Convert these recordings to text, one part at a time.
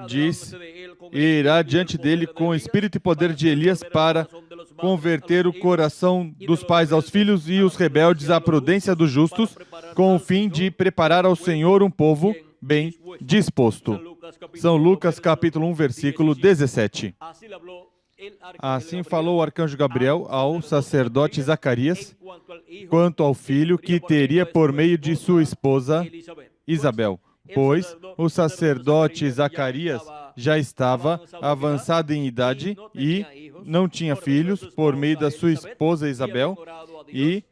diz, e irá diante dele com o espírito e poder de Elias para converter o coração dos pais aos filhos e os rebeldes à prudência dos justos, com o fim de preparar ao Senhor um povo bem disposto. São Lucas, capítulo 1, versículo 17. Assim falou o arcanjo Gabriel ao sacerdote Zacarias quanto ao filho que teria por meio de sua esposa Isabel, pois o sacerdote Zacarias já estava avançado em idade e não tinha filhos por meio da sua esposa Isabel e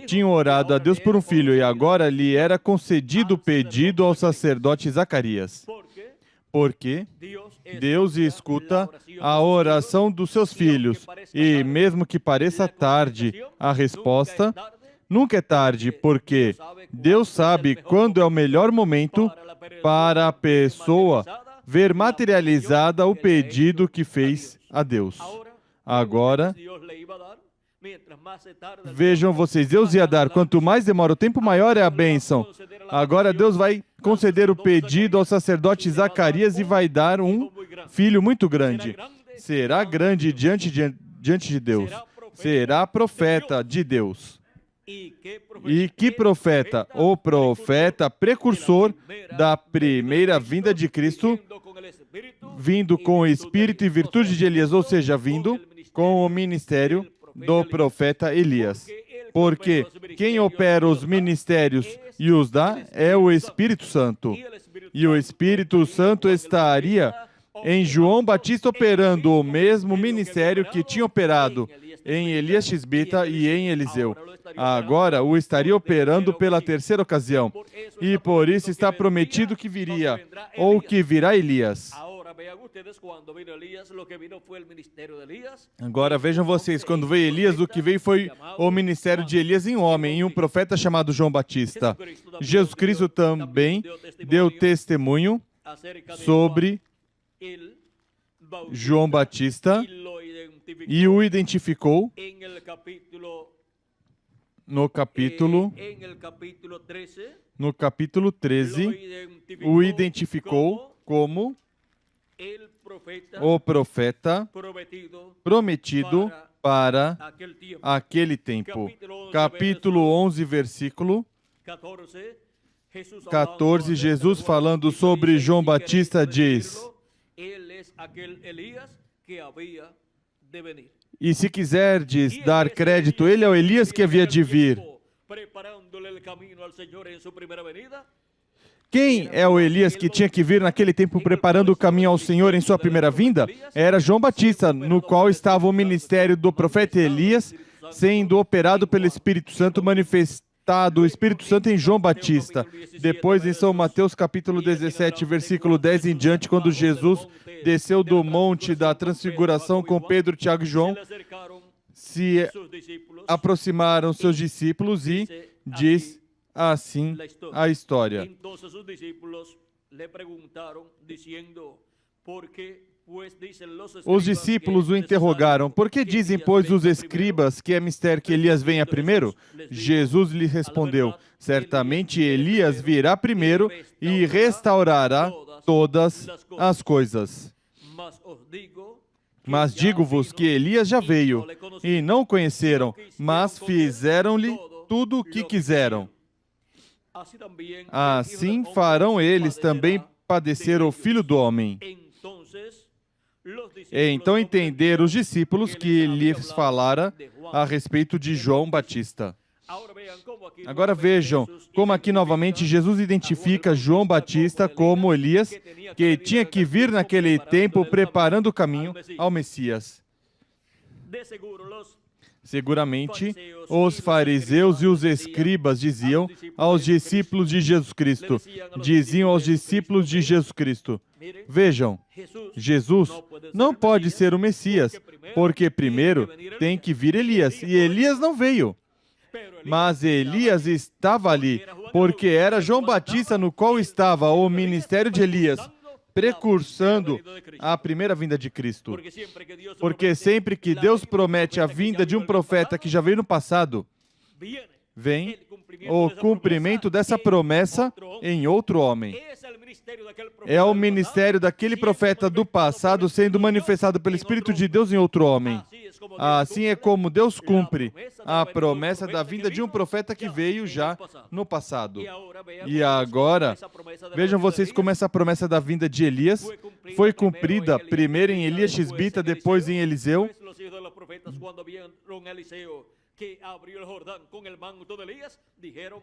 tinha orado a Deus por um filho e agora lhe era concedido o pedido ao sacerdote Zacarias. Porque Deus escuta a oração dos seus filhos e mesmo que pareça tarde a resposta, nunca é tarde, porque Deus sabe quando é o melhor momento para a pessoa ver materializada o pedido que fez a Deus. Agora, vejam vocês, Deus ia dar, quanto mais demora o tempo, maior é a bênção. Agora Deus vai conceder o pedido ao sacerdote Zacarias e vai dar um filho muito grande. Será grande diante de Deus. Será profeta de Deus. E que profeta? O profeta precursor da primeira vinda de Cristo, vindo com o espírito e virtude de Elias, ou seja, vindo com o ministério do profeta Elias. Porque quem opera os ministérios e os dá é o Espírito Santo. E o Espírito Santo estaria em João Batista operando o mesmo ministério que tinha operado em Elias Tisbita e em Eliseu. Agora o estaria operando pela terceira ocasião. E por isso está prometido que viria, ou que virá Elias. Agora vejam vocês, quando veio Elias, o que veio foi o ministério de Elias em um homem, em um profeta chamado João Batista. Jesus Cristo também deu testemunho sobre João Batista e o identificou no capítulo 13, o identificou como o profeta prometido para aquele tempo. Capítulo 11, versículo 14, Jesus falando sobre João Batista diz: e se quiserdes dar crédito, ele é o Elias que havia de vir. Quem é o Elias que tinha que vir naquele tempo preparando o caminho ao Senhor em sua primeira vinda? Era João Batista, no qual estava o ministério do profeta Elias, sendo operado pelo Espírito Santo, manifestado o Espírito Santo em João Batista. Depois, em São Mateus, capítulo 17, versículo 10 em diante, quando Jesus desceu do monte da transfiguração com Pedro, Tiago e João, se aproximaram seus discípulos e diz assim a história. Os discípulos o interrogaram: por que dizem, pois, os escribas que é mister que Elias venha primeiro? Jesus lhe respondeu: certamente Elias virá primeiro e restaurará todas as coisas. Mas digo-vos que Elias já veio, e não o conheceram, mas fizeram-lhe tudo o que quiseram. Assim farão eles também padecer o Filho do Homem. Então entenderam os discípulos que lhes falara a respeito de João Batista. Agora vejam como aqui novamente Jesus identifica João Batista como Elias, que tinha que vir naquele tempo preparando o caminho ao Messias. Seguramente, os fariseus e os escribas diziam aos discípulos de Jesus Cristo, vejam, Jesus não pode ser o Messias, porque primeiro tem que vir Elias, e Elias não veio. Mas Elias estava ali, porque era João Batista no qual estava o ministério de Elias, precursando a primeira vinda de Cristo. Porque sempre que Deus promete a vinda de um profeta que já veio no passado, vem o cumprimento dessa promessa em outro homem. É o ministério daquele profeta do passado sendo manifestado pelo Espírito de Deus em outro homem. Assim é como Deus cumpre a promessa da vinda de um profeta que veio já no passado. E agora, vejam vocês como essa promessa da vinda de Elias foi cumprida primeiro em Elias Tisbita, depois em Eliseu.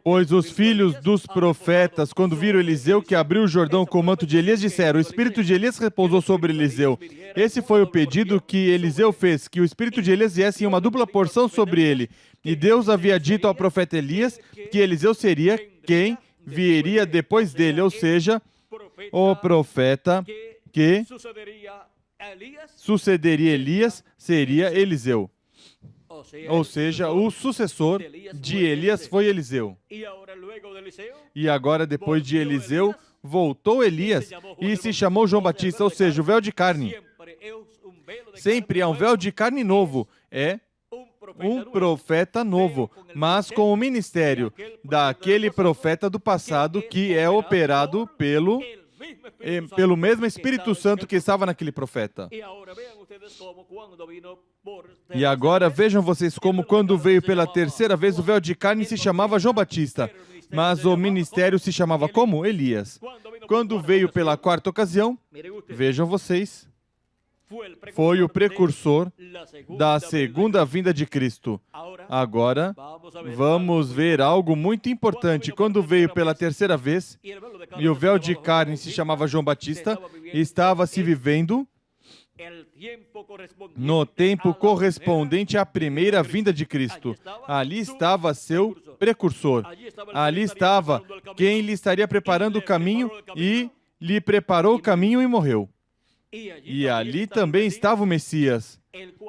Pois os filhos dos profetas, quando viram Eliseu que abriu o Jordão com o manto de Elias, disseram: o espírito de Elias repousou sobre Eliseu. Esse foi o pedido que Eliseu fez, que o espírito de Elias viesse em uma dupla porção sobre ele. E Deus havia dito ao profeta Elias que Eliseu seria quem viria depois dele, ou seja, o profeta que sucederia Elias seria Eliseu. Ou seja, o sucessor de Elias foi Eliseu. E agora, depois de Eliseu, voltou Elias e se chamou João Batista, ou seja, o véu de carne. Sempre há um véu de carne novo. É um profeta novo, mas com o ministério daquele profeta do passado que é operado pelo mesmo Espírito Santo que estava naquele profeta. E agora vejam vocês como quando veio pela terceira vez o véu de carne se chamava João Batista, mas o ministério se chamava como? Elias. Quando veio pela quarta ocasião, vejam vocês, foi o precursor da segunda vinda de Cristo. Agora, vamos ver algo muito importante. Quando veio pela terceira vez, e o véu de carne se chamava João Batista, estava se vivendo no tempo correspondente à primeira vinda de Cristo. Ali estava seu precursor. Ali estava quem lhe estaria preparando o caminho e lhe preparou o caminho e morreu. E ali também estava o Messias,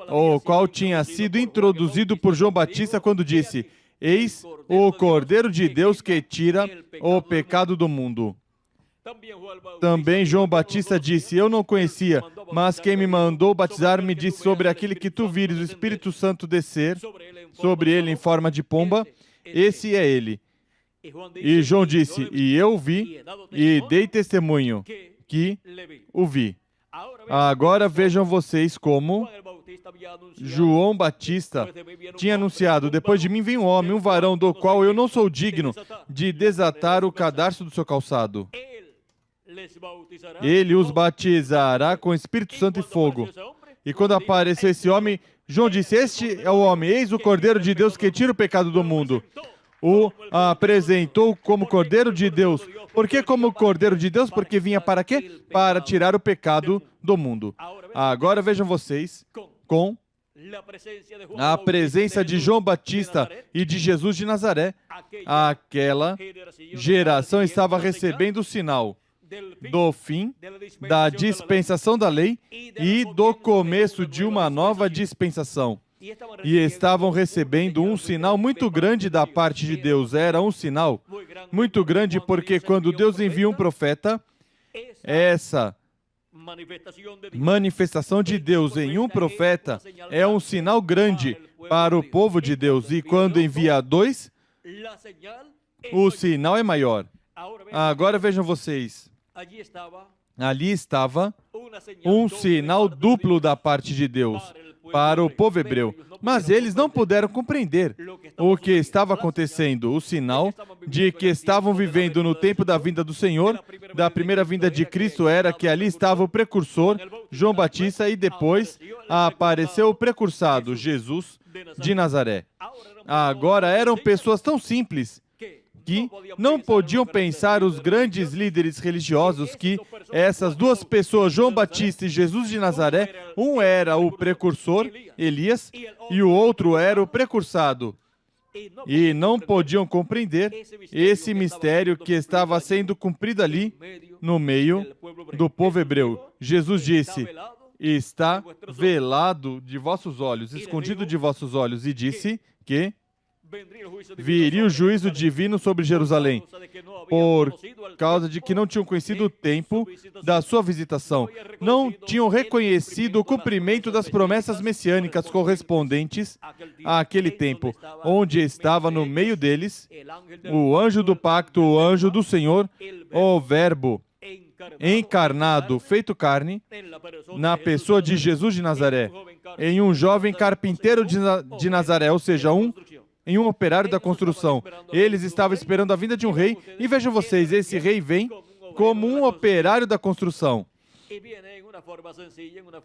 o qual tinha sido introduzido por João Batista quando disse: eis o Cordeiro de Deus que tira o pecado do mundo. Também João Batista disse: eu não conhecia, mas quem me mandou batizar me disse: sobre aquele que tu vires o Espírito Santo descer sobre ele em forma de pomba, esse é ele. E João disse: e eu vi e dei testemunho que o vi. Agora vejam vocês como João Batista tinha anunciado: depois de mim vem um homem, um varão do qual eu não sou digno de desatar o cadarço do seu calçado. Ele os batizará com Espírito Santo e fogo. E quando apareceu esse homem, João disse: este é o homem, eis o Cordeiro de Deus que tira o pecado do mundo. O apresentou como Cordeiro de Deus. Por que como Cordeiro de Deus? Porque vinha para quê? Para tirar o pecado do mundo. Agora vejam vocês, com a presença de João Batista e de Jesus de Nazaré, aquela geração estava recebendo o sinal do fim da dispensação da lei e do começo de uma nova dispensação. E estavam recebendo um sinal muito grande da parte de Deus. Era um sinal muito grande porque quando Deus envia um profeta, essa manifestação de Deus em um profeta é um sinal grande para o povo de Deus. E quando envia dois, o sinal é maior. Agora vejam vocês, ali estava um sinal duplo da parte de Deus para o povo hebreu. Mas eles não puderam compreender o que estava acontecendo. O sinal de que estavam vivendo no tempo da vinda do Senhor, da primeira vinda de Cristo, era que ali estava o precursor, João Batista, e depois apareceu o precursado, Jesus de Nazaré. Agora eram pessoas tão simples que não podiam pensar os grandes líderes religiosos que essas duas pessoas, João Batista e Jesus de Nazaré, um era o precursor, Elias, e o outro era o precursado. E não podiam compreender esse mistério que estava sendo cumprido ali no meio do povo hebreu. Jesus disse: está velado de vossos olhos, escondido de vossos olhos, e disse que viria o juízo divino sobre Jerusalém, por causa de que não tinham conhecido o tempo da sua visitação. Não tinham reconhecido o cumprimento das promessas messiânicas correspondentes àquele tempo, onde estava no meio deles o anjo do pacto, o anjo do Senhor, o Verbo, encarnado, feito carne, na pessoa de Jesus de Nazaré, em um jovem carpinteiro de Nazaré, ou seja, em um operário da construção. Eles estavam esperando a vinda de um rei, e vejam vocês, esse rei vem como um operário da construção.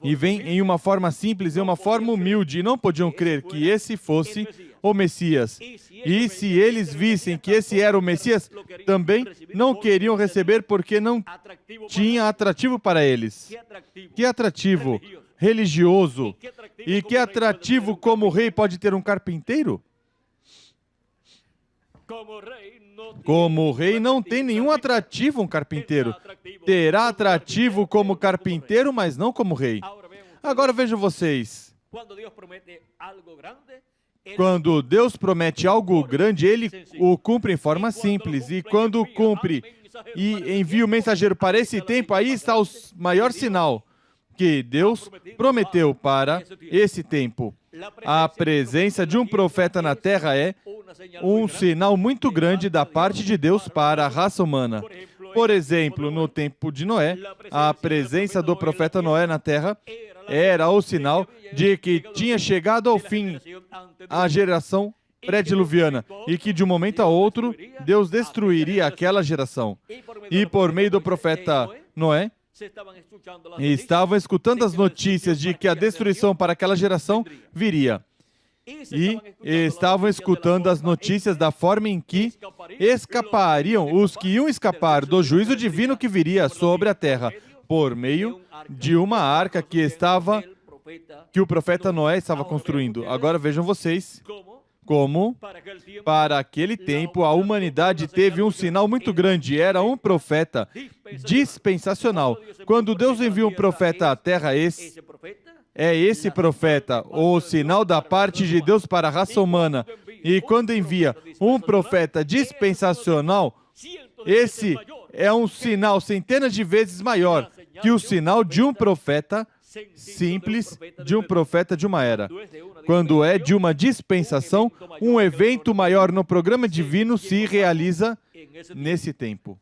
E vem em uma forma simples, em uma forma humilde, e não podiam crer que esse fosse o Messias. E se eles vissem que esse era o Messias, também não queriam receber porque não tinha atrativo para eles. Que atrativo religioso! E que atrativo como rei pode ter um carpinteiro? Como rei não tem nenhum atrativo um carpinteiro. Terá atrativo como carpinteiro, mas não como rei. Agora vejam vocês. Quando Deus promete algo grande, Ele o cumpre em forma simples. E quando cumpre e envia o mensageiro para esse tempo, aí está o maior sinal que Deus prometeu para esse tempo. A presença de um profeta na terra é um sinal muito grande da parte de Deus para a raça humana. Por exemplo, no tempo de Noé, a presença do profeta Noé na terra era o sinal de que tinha chegado ao fim a geração pré-diluviana e que de um momento a outro Deus destruiria aquela geração. E por meio do profeta Noé, estavam escutando as notícias de que a destruição para aquela geração viria. E estavam escutando as notícias da forma em que escapariam os que iam escapar do juízo divino que viria sobre a terra, por meio de uma arca que o profeta Noé estava construindo. Agora vejam vocês como, para aquele tempo, a humanidade teve um sinal muito grande. Era um profeta dispensacional. Quando Deus envia um profeta à terra, esse profeta, o sinal da parte de Deus para a raça humana. E quando envia um profeta dispensacional, esse é um sinal centenas de vezes maior que o sinal de um profeta simples, de um profeta de uma era. Quando é de uma dispensação, um evento maior no programa divino se realiza nesse tempo.